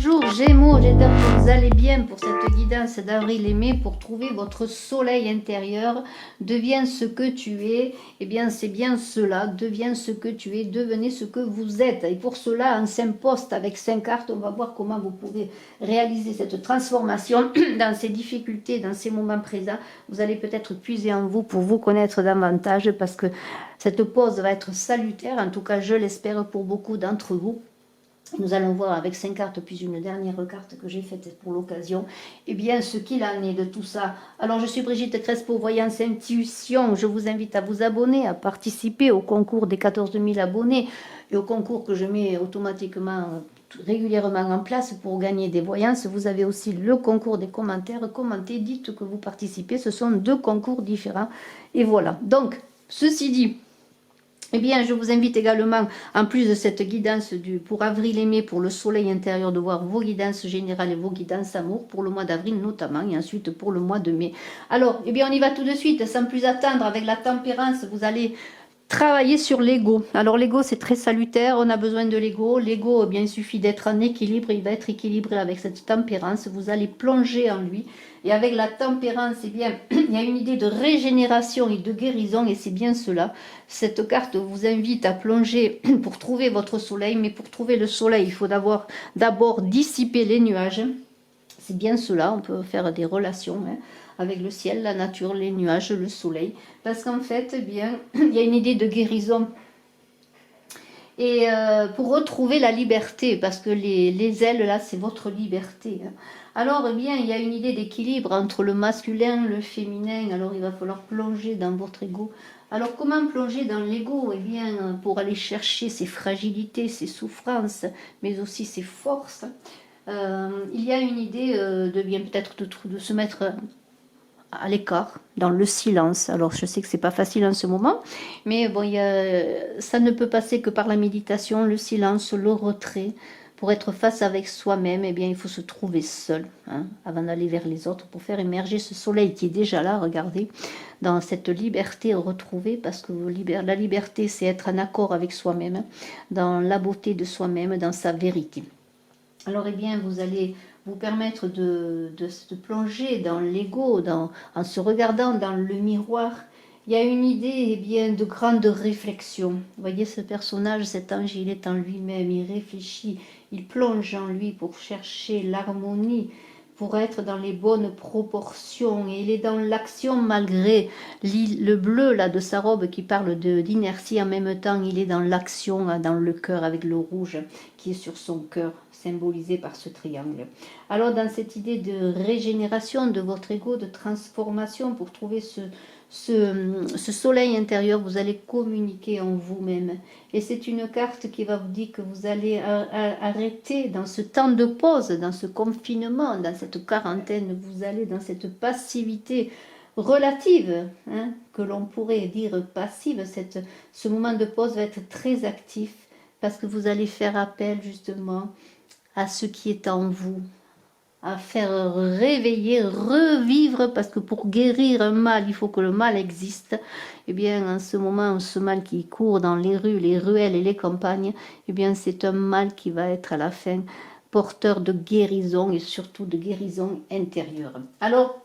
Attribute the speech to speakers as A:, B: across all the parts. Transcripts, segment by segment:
A: Bonjour Gémeaux, j'espère que vous allez bien pour cette guidance d'avril et mai pour trouver votre soleil intérieur. Deviens ce que tu es, eh bien c'est bien cela, deviens ce que tu es, devenez ce que vous êtes. Et pour cela, en 5 postes avec 5 cartes, on va voir comment vous pouvez réaliser cette transformation dans ces difficultés, dans ces moments présents. Vous allez peut-être puiser en vous pour vous connaître davantage parce que cette pause va être salutaire, en tout cas je l'espère pour beaucoup d'entre vous. Nous allons voir avec 5 cartes, puis une dernière carte que j'ai faite pour l'occasion, eh bien ce qu'il en est de tout ça. Alors je suis Brigitte Crespo, voyance intuition. Je vous invite à vous abonner, à participer au concours des 14 000 abonnés et au concours que je mets automatiquement régulièrement en place pour gagner des voyances. Vous avez aussi le concours des commentaires. Commentez, dites que vous participez. Ce sont 2 concours différents. Et voilà. Donc, ceci dit, eh bien, je vous invite également, en plus de cette guidance pour avril et mai, pour le soleil intérieur, de voir vos guidances générales et vos guidances amour, pour le mois d'avril notamment, et ensuite pour le mois de mai. Alors, eh bien, on y va tout de suite, sans plus attendre, avec la tempérance, vous allez travailler sur l'ego. Alors l'ego c'est très salutaire, on a besoin de l'ego. L'ego, eh bien, il suffit d'être en équilibre, il va être équilibré avec cette tempérance, vous allez plonger en lui. Et avec la tempérance, eh bien, il y a une idée de régénération et de guérison, et c'est bien cela. Cette carte vous invite à plonger pour trouver votre soleil, mais pour trouver le soleil, il faut d'abord dissiper les nuages. C'est bien cela, on peut faire des relations avec le ciel, la nature, les nuages, le soleil. Parce qu'en fait, eh bien, il y a une idée de guérison. Et pour retrouver la liberté, parce que les ailes, là, c'est votre liberté. Alors, eh bien, il y a une idée d'équilibre entre le masculin, le féminin. Alors, il va falloir plonger dans votre ego. Alors, comment plonger dans l'ego? Eh bien, pour aller chercher ses fragilités, ses souffrances, mais aussi ses forces. Il y a une idée de bien peut-être de se mettre à l'écart, dans le silence. Alors je sais que c'est pas facile en ce moment, mais bon, ça ne peut passer que par la méditation, le silence, le retrait. Pour être face avec soi-même, eh bien, il faut se trouver seul, avant d'aller vers les autres, pour faire émerger ce soleil qui est déjà là, regardez, dans cette liberté retrouvée, parce que la liberté, c'est être en accord avec soi-même, dans la beauté de soi-même, dans sa vérité. Alors, eh bien, vous allez vous permettre de plonger dans l'ego, en se regardant dans le miroir. Il y a une idée, eh bien, de grande réflexion. Vous voyez ce personnage, cet ange, il est en lui-même, il réfléchit, il plonge en lui pour chercher l'harmonie, pour être dans les bonnes proportions. Et il est dans l'action malgré le bleu là de sa robe qui parle d'inertie. En même temps, il est dans l'action, dans le cœur, avec le rouge qui est sur son cœur, symbolisé par ce triangle. Alors, dans cette idée de régénération de votre ego, de transformation, pour trouver ce soleil intérieur, vous allez communiquer en vous-même. Et c'est une carte qui va vous dire que vous allez arrêter dans ce temps de pause, dans ce confinement, dans cette quarantaine, vous allez dans cette passivité relative, que l'on pourrait dire passive. Ce moment de pause va être très actif parce que vous allez faire appel justement à ce qui est en vous, à faire réveiller, revivre, parce que pour guérir un mal, il faut que le mal existe. Eh bien, en ce moment, ce mal qui court dans les rues, les ruelles et les campagnes, eh bien, c'est un mal qui va être à la fin porteur de guérison et surtout de guérison intérieure. Alors,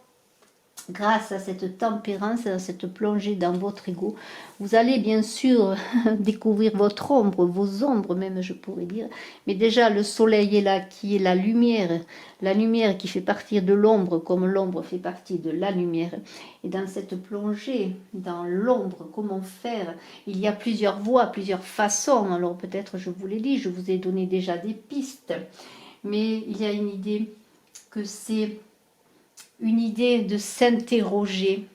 A: grâce à cette tempérance, à cette plongée dans votre ego, vous allez bien sûr découvrir votre ombre, vos ombres même je pourrais dire, mais déjà le soleil est là qui est la lumière qui fait partie de l'ombre comme l'ombre fait partie de la lumière. Et dans cette plongée, dans l'ombre, comment faire? Il y a plusieurs voies, plusieurs façons, alors peut-être je vous l'ai dit, je vous ai donné déjà des pistes, mais il y a une idée que c'est une idée de s'interroger.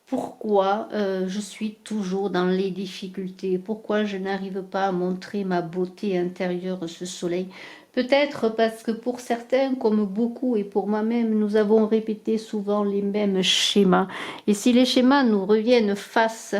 A: Pourquoi je suis toujours dans les difficultés? Pourquoi je n'arrive pas à montrer ma beauté intérieure, ce soleil? Peut-être parce que pour certains, comme beaucoup et pour moi-même, nous avons répété souvent les mêmes schémas. Et si les schémas nous reviennent face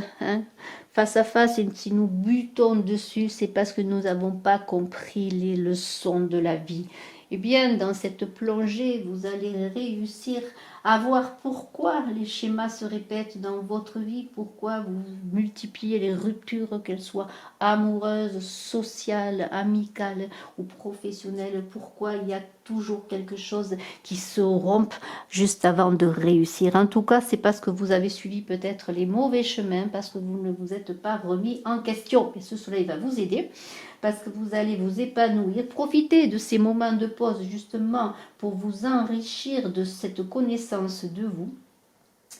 A: à face, et si nous butons dessus, c'est parce que nous n'avons pas compris les leçons de la vie. eh bien, dans cette plongée, vous allez réussir à voir pourquoi les schémas se répètent dans votre vie, pourquoi vous multipliez les ruptures, qu'elles soient amoureuses, sociales, amicales ou professionnelles, pourquoi il y a toujours quelque chose qui se rompt juste avant de réussir. En tout cas, c'est parce que vous avez suivi peut-être les mauvais chemins, parce que vous ne vous êtes pas remis en question. Et ce soleil va vous aider, parce que vous allez vous épanouir. Profitez de ces moments de pause justement pour vous enrichir de cette connaissance de vous.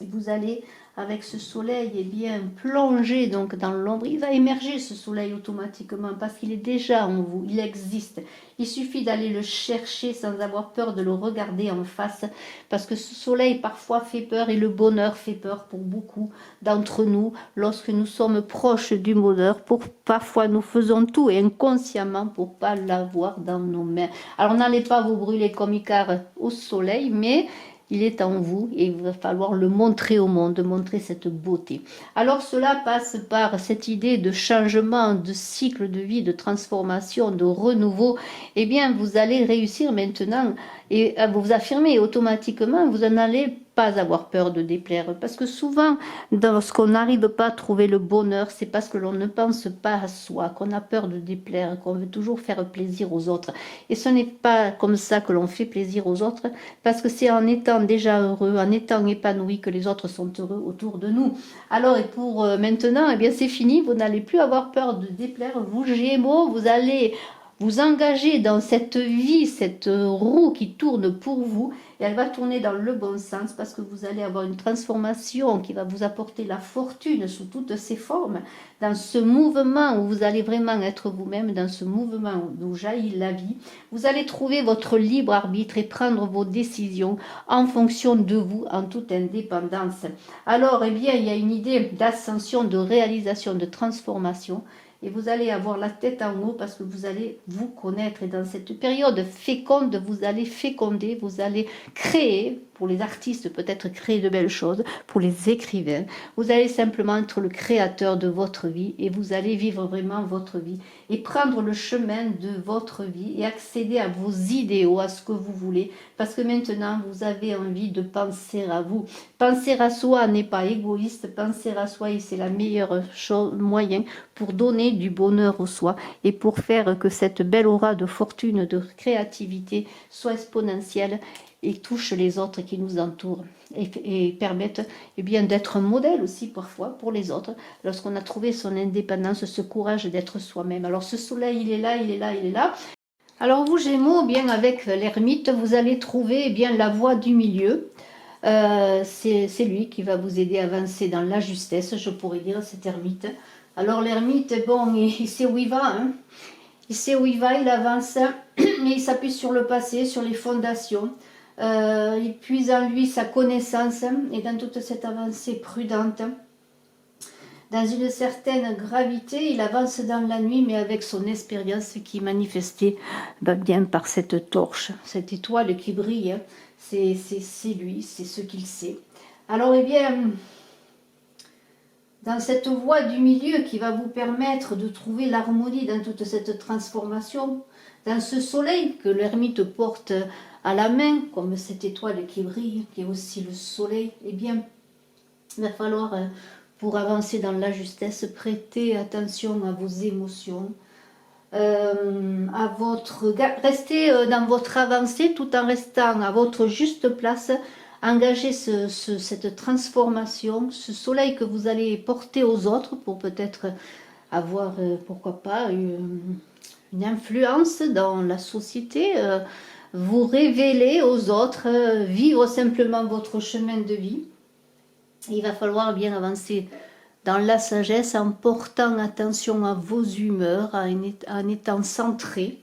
A: Et vous allez, avec ce soleil, eh bien, plonger donc dans l'ombre. Il va émerger ce soleil automatiquement parce qu'il est déjà en vous, il existe. Il suffit d'aller le chercher sans avoir peur de le regarder en face, parce que ce soleil parfois fait peur et le bonheur fait peur pour beaucoup d'entre nous. Lorsque nous sommes proches du bonheur, parfois nous faisons tout et inconsciemment pour pas l'avoir dans nos mains. Alors n'allez pas vous brûler comme Icare au soleil, mais il est en vous et il va falloir le montrer au monde, montrer cette beauté. Alors cela passe par cette idée de changement, de cycle de vie, de transformation, de renouveau. Eh bien, vous allez réussir maintenant et à vous affirmer automatiquement, vous n'en allez pas avoir peur de déplaire. Parce que souvent, lorsqu'on n'arrive pas à trouver le bonheur, c'est parce que l'on ne pense pas à soi, qu'on a peur de déplaire, qu'on veut toujours faire plaisir aux autres. Et ce n'est pas comme ça que l'on fait plaisir aux autres, parce que c'est en étant déjà heureux, en étant épanoui que les autres sont heureux autour de nous. Alors, et pour maintenant, eh bien c'est fini, vous n'allez plus avoir peur de déplaire, vous Gémeaux, vous allez vous engager dans cette vie, cette roue qui tourne pour vous, et elle va tourner dans le bon sens parce que vous allez avoir une transformation qui va vous apporter la fortune sous toutes ses formes, dans ce mouvement où vous allez vraiment être vous-même, dans ce mouvement d'où jaillit la vie. Vous allez trouver votre libre arbitre et prendre vos décisions en fonction de vous, en toute indépendance. Alors, eh bien, il y a une idée d'ascension, de réalisation, de transformation. Et vous allez avoir la tête en haut parce que vous allez vous connaître. Et dans cette période féconde, vous allez féconder, vous allez créer, pour les artistes peut-être créer de belles choses, pour les écrivains. Vous allez simplement être le créateur de votre vie et vous allez vivre vraiment votre vie et prendre le chemin de votre vie et accéder à vos idéaux, à ce que vous voulez. Parce que maintenant, vous avez envie de penser à vous. Penser à soi n'est pas égoïste. Penser à soi, c'est la meilleure chose, moyen pour donner du bonheur au soi et pour faire que cette belle aura de fortune, de créativité soit exponentielle et touche les autres qui nous entourent et permettent eh bien, d'être un modèle aussi parfois pour les autres lorsqu'on a trouvé son indépendance, ce courage d'être soi-même. Alors ce soleil, il est là, il est là, il est là. Alors vous Gémeaux, bien avec l'ermite, vous allez trouver eh bien la voie du milieu. C'est lui qui va vous aider à avancer dans la justesse, je pourrais dire, cet ermite. Alors l'ermite, bon, il sait où il va, hein. Il sait où il va, il avance, mais il s'appuie sur le passé, sur les fondations. Il puise en lui sa connaissance et dans toute cette avancée prudente, dans une certaine gravité, il avance dans la nuit, mais avec son expérience qui est manifestée bien par cette torche, cette étoile qui brille. C'est lui, c'est ce qu'il sait. Alors, eh bien, dans cette voie du milieu qui va vous permettre de trouver l'harmonie dans toute cette transformation, dans ce soleil que l'ermite porte à la main, comme cette étoile qui brille, qui est aussi le soleil, eh bien, il va falloir, pour avancer dans la justesse, prêter attention à vos émotions, rester dans votre avancée tout en restant à votre juste place, engager cette transformation, ce soleil que vous allez porter aux autres pour peut-être avoir, pourquoi pas, une influence dans la société, vous révéler aux autres, vivre simplement votre chemin de vie. Et il va falloir bien avancer dans la sagesse en portant attention à vos humeurs, en étant centré.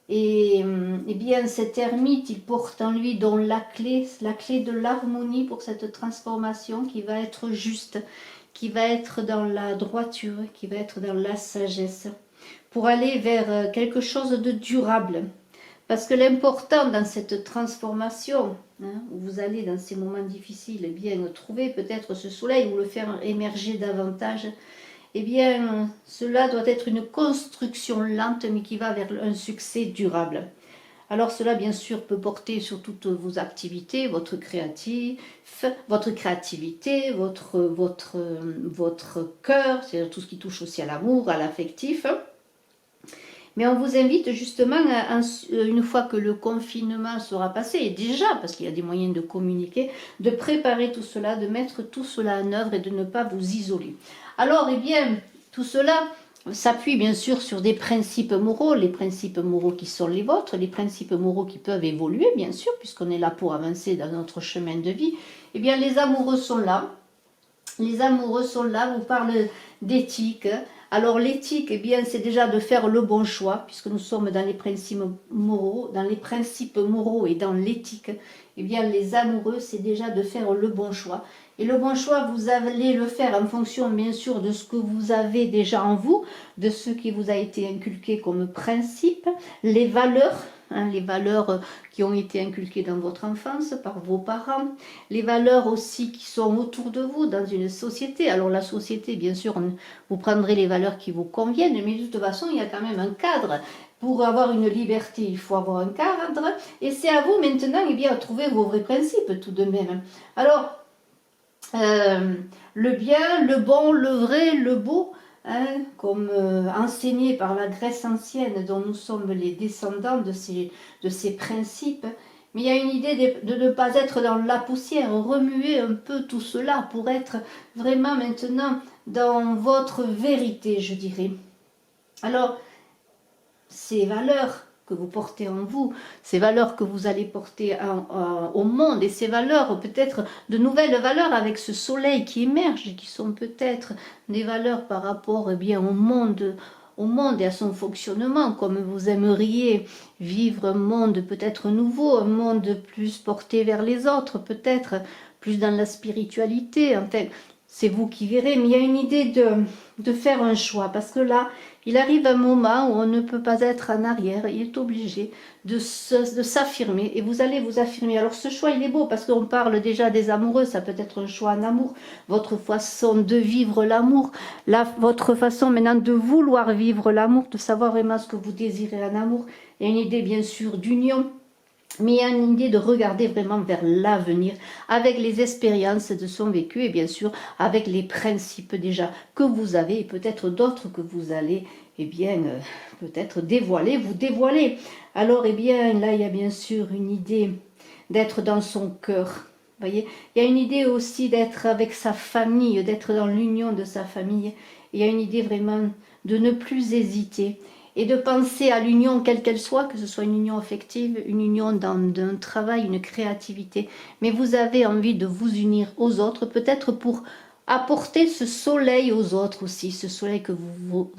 A: Et bien cet ermite, il porte en lui donc la clé de l'harmonie pour cette transformation qui va être juste, qui va être dans la droiture, qui va être dans la sagesse, pour aller vers quelque chose de durable. Parce que l'important dans cette transformation, hein, où vous allez dans ces moments difficiles, eh bien, trouver peut-être ce soleil ou le faire émerger davantage, eh bien, cela doit être une construction lente, mais qui va vers un succès durable. Alors cela, bien sûr, peut porter sur toutes vos activités, votre créativité, votre cœur, c'est-à-dire tout ce qui touche aussi à l'amour, à l'affectif. Mais on vous invite justement, une fois que le confinement sera passé, et déjà, parce qu'il y a des moyens de communiquer, de préparer tout cela, de mettre tout cela en œuvre et de ne pas vous isoler. Alors, eh bien, tout cela s'appuie bien sûr sur des principes moraux, les principes moraux qui sont les vôtres, les principes moraux qui peuvent évoluer, bien sûr, puisqu'on est là pour avancer dans notre chemin de vie. Eh bien, les amoureux sont là. Les amoureux sont là, vous parlent d'éthique. Alors l'éthique, eh bien, c'est déjà de faire le bon choix, puisque nous sommes dans les principes moraux et dans l'éthique. Eh bien, les amoureux, c'est déjà de faire le bon choix. Et le bon choix, vous allez le faire en fonction, bien sûr, de ce que vous avez déjà en vous, de ce qui vous a été inculqué comme principe, les valeurs qui ont été inculquées dans votre enfance par vos parents, les valeurs aussi qui sont autour de vous dans une société. Alors la société, bien sûr, vous prendrez les valeurs qui vous conviennent, mais de toute façon, il y a quand même un cadre. Pour avoir une liberté, il faut avoir un cadre, et c'est à vous maintenant eh bien, de trouver vos vrais principes tout de même. Alors, le bien, le bon, le vrai, le beau, hein, comme enseigné par la Grèce ancienne dont nous sommes les descendants de ces principes. Mais il y a une idée de ne pas être dans la poussière, remuer un peu tout cela pour être vraiment maintenant dans votre vérité, je dirais. Alors, ces valeurs que vous portez en vous, ces valeurs que vous allez porter au monde, et ces valeurs, peut-être de nouvelles valeurs avec ce soleil qui émerge, et qui sont peut-être des valeurs par rapport eh bien, au monde et à son fonctionnement, comme vous aimeriez vivre un monde peut-être nouveau, un monde plus porté vers les autres, peut-être plus dans la spiritualité, enfin, c'est vous qui verrez, mais il y a une idée de faire un choix, parce que là, il arrive un moment où on ne peut pas être en arrière, il est obligé de s'affirmer, et vous allez vous affirmer. Alors ce choix, il est beau, parce qu'on parle déjà des amoureux, ça peut être un choix en amour, votre façon de vivre l'amour, votre façon maintenant de vouloir vivre l'amour, de savoir vraiment ce que vous désirez en amour. Il y a une idée bien sûr d'union, mais il y a une idée de regarder vraiment vers l'avenir, avec les expériences de son vécu et bien sûr avec les principes déjà que vous avez et peut-être d'autres que vous allez eh bien peut-être vous dévoiler. Alors eh bien là il y a bien sûr une idée d'être dans son cœur. Voyez, il y a une idée aussi d'être avec sa famille, d'être dans l'union de sa famille. Il y a une idée vraiment de ne plus hésiter et de penser à l'union quelle qu'elle soit, que ce soit une union affective, une union dans un travail, une créativité. Mais vous avez envie de vous unir aux autres, peut-être pour apporter ce soleil aux autres aussi, ce soleil que vous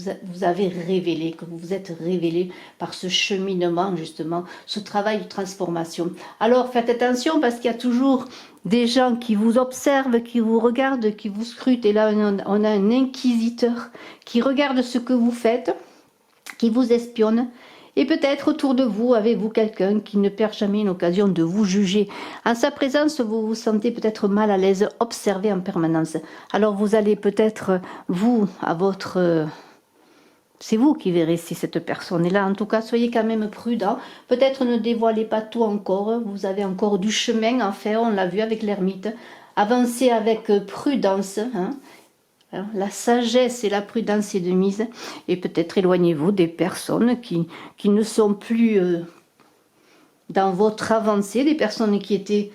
A: avez révélé, que vous vous êtes révélé par ce cheminement justement, ce travail de transformation. Alors faites attention parce qu'il y a toujours des gens qui vous observent, qui vous regardent, qui vous scrutent. Et là on a un inquisiteur qui regarde ce que vous faites, qui vous espionne, et peut-être autour de vous, avez-vous quelqu'un qui ne perd jamais une occasion de vous juger. En sa présence, vous vous sentez peut-être mal à l'aise, observé en permanence. Alors vous allez peut-être, vous, à votre... c'est vous qui verrez si cette personne est là. En tout cas, soyez quand même prudent. Peut-être ne dévoilez pas tout encore. Vous avez encore du chemin à faire, on l'a vu avec l'ermite. Avancez avec prudence, hein. La sagesse et la prudence est de mise, et peut-être éloignez-vous des personnes qui ne sont plus dans votre avancée, des personnes qui étaient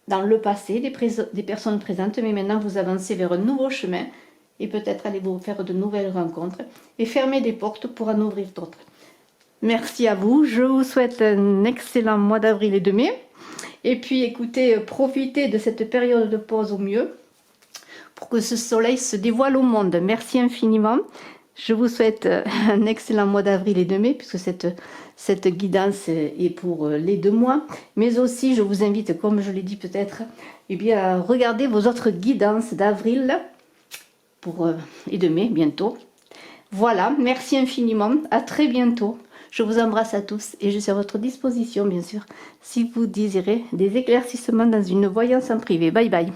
A: dans le passé, des personnes présentes, mais maintenant vous avancez vers un nouveau chemin, et peut-être allez-vous faire de nouvelles rencontres, et fermer des portes pour en ouvrir d'autres. Merci à vous, je vous souhaite un excellent mois d'avril et de mai, et puis écoutez, profitez de cette période de pause au mieux, pour que ce soleil se dévoile au monde. Merci infiniment. Je vous souhaite un excellent mois d'avril et de mai, puisque cette guidance est pour les 2 mois. Mais aussi, je vous invite, comme je l'ai dit peut-être, eh bien, à regarder vos autres guidances d'avril et de mai, bientôt. Voilà, merci infiniment. À très bientôt. Je vous embrasse à tous et je suis à votre disposition, bien sûr, si vous désirez des éclaircissements dans une voyance en privé. Bye bye.